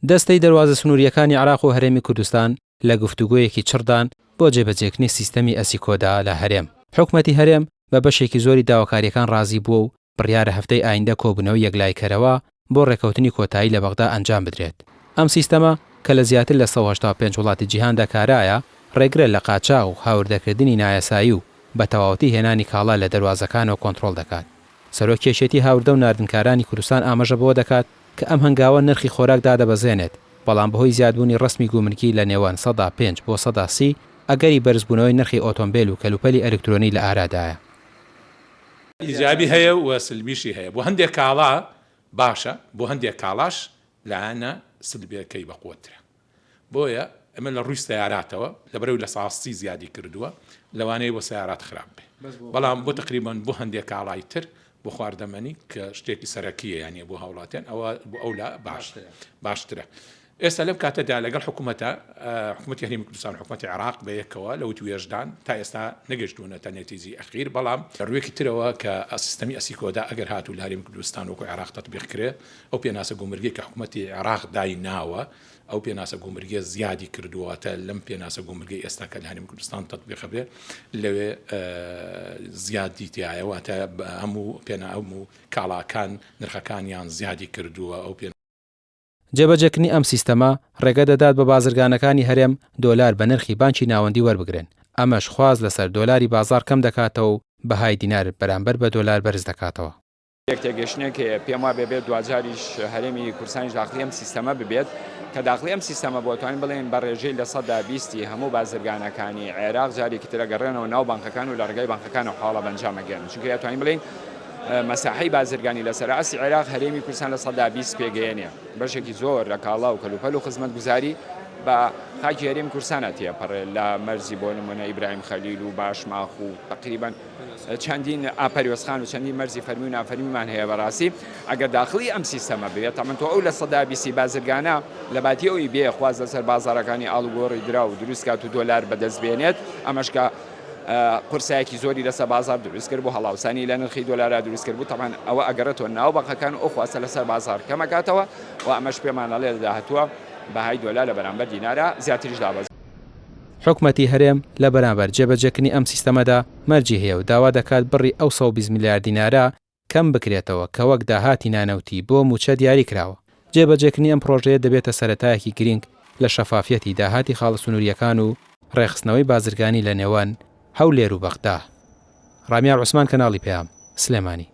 دەستەی دەواازە سنووریەکانی عراق و هەرێمی کوردستان لە گفتوگۆیەکی چڕدان بۆ جێبەجێکردنی سیستەمی ئەسیکۆدا لە هەرێم. حکومەتی هەرێم بە بەشێکی زۆری داواکاریەکان ڕازی بووە و بڕیارە هەفتەی ئایندە کۆبوونەوەی یەکلایکەرەوە بۆ ڕێکەوتنی کۆتایی لە بەغدا ئەنجام بدرێت. ئەم سیستەمە کە لە زیاتر لە 185 وڵاتی جیهاندا کارایە، ڕێگرە لە قاچاغ و هاوردەکردنی نایاسایی و بە تەواوەتی هێنانی کاڵا لە دەواازەکانەوە کۆنتڕۆڵ دەکات. سەرۆک کێشێتی هاوردە و ناردنکارانی کوردستان ئاماژە بۆ دەکات کە ئەم هەنگاوە نرخی خۆراک دادەبەزێنێت، بەڵام بەهۆی زیادبوونی ڕسمی گومرکی لە نێوان 5 بۆ 30 ئەگەری بەرزبوونەوەی نرخی ئۆتۆمبیل و کەلوپەلی ئەلکترۆنی لە ئارادایە. ئیجابی هەیە و سلبیشی هەیە. بۆ هەندێک کاڵا باشە، بۆ هەندێک کاڵاش لایەنە سلبیەکەی بەقوترە. بۆیە ئەمە لە ڕووی سیاراتەوە لەبەرەوەی لە ساسی زیادی کردووە لەوانەیە بۆ سیارات خراپ بێ، بەڵام بۆ تقریبان بۆ هەندێک کاڵای تر بۆ خواردەمەنی کە شتێکی سەرەکیە، یانە بۆ هاوڵاتیان ئەوە بۆ ئەولا باشترە. ئێستا لەم کاتەدا لەگەڵ حکوومەتە حکوومەتی هەرێمی کوردستان و حکوومەتی عراق بە یەکەوە لە وتوێژدان تا ئێستا نەگەشتوونەتە نێتیزی ئەخیر، بەڵام ڕوویەکی ترەوە کە سیستەمی ئەسیکۆدا ئەگەر هاتوو لە هەرێمی کوردستان وەکو عراق تەطبیق کرێ، ئەو پێناسە گومرگی کە حکوومەتی عراق دای ناوە ئەو پێناسە گومرگیە زیادی کردووەتە لەم پێناسە گومرگی ئێستا کە لە هەرێمی کوردستان تەطبیق بێ لەوێ زیادی تایەوەتە هەموو کاڵاکان نرخەکانیان زیادی کردووە. ئەو جێبەجێکردنی ئەم سیستەمە ڕێگە دەدات بە بازرگانەکانی هەرێم دۆلار بە نرخی بانکی ناوەندی وەربگرن. ئەمەش خواز لەسەر دۆلاری بازار کەم دەکاتەوە و بەهای دینار بەرامبەر بە دۆلار بەرز دەکاتەوە. یەکتێگەشتێک پێم وابێ بێت دوجاریش هەرێمی کوردستانیش داخلی ئەم سیستەمە ببێت کە داخلی ئەم سیستەمە بۆ توانین بڵێن بە ڕێژەی لە 120 هەموو بازرگانەکانی عێراق جارێکی ترە گەڕێنەوە ناو بانکەکان و لە ڕێگای بانکەکان و حاڵە بەنجامەگەێنن، چونکە دەتوانین بڵێن مەساحەی بازرگانی لەسەر ئاسی عێراق هەرێمی کوردستان لە 120 پێگەیەنێ. بەشێکی زۆر لە کاڵا و کەلوپەل و خزمەتگوزاری بە خاکی هەرێمی کوردستانە تێپەڕێ، لە مەرزی بۆ نمونە ئیبراهیم خەلیل و باشماخ و تقریبان چەندین ئاپەریۆسخان و چەندین مەرزی فەرمی و نافەرمیمان هەیە. بەڕاستی ئەگەر داخلی ئەم سیستەمە بێت تەمەن تۆ ئەو لە 120 بازرگانە لە باتیەوەی بێ خواز لەسەر بازارەکانی ئاڵوگۆڕی درا و دروستکات و دۆلار بەدەست بێنێت، ئەمەشکە قورسایەکی زۆری لەسەر بازار دروست کرد بۆ هەڵاوسانی لە نرخی دۆلارە دروست کرد بوو. تەمان ئەوە ئەگەڕێتەوە ناو بەقەکان ئەو خواستە لەسەر بازار کەمەکاتەوە و ئەمەش پێمانەڵێ داهاتووە بەهای دۆلار لە بەرامبەر دینارە زیاتریش دابەز. حکومەتی هەرێم لە بەرامبەر جێبەجێکردنی ئەم سیستەمەدا مەرجی هەیە و داوا دەکات بڕی ئەو 120 میلیارد دینارە کەم بکرێتەوە کە وەک داهاتی نانەوتی بۆ موچە دیاری کراوە. جێبەجێکردنی ئەم پرۆژەیە دەبێتە سەرەتایەکی گرنگ لە شەفافیەتی داهاتی خاڵە سنووریەکان و ڕێخستنەوەی بازرگانی لە نێوان هەولێر و بەغدا. ڕامیا عوسمان، کەناڵی پێام، سلێمانی.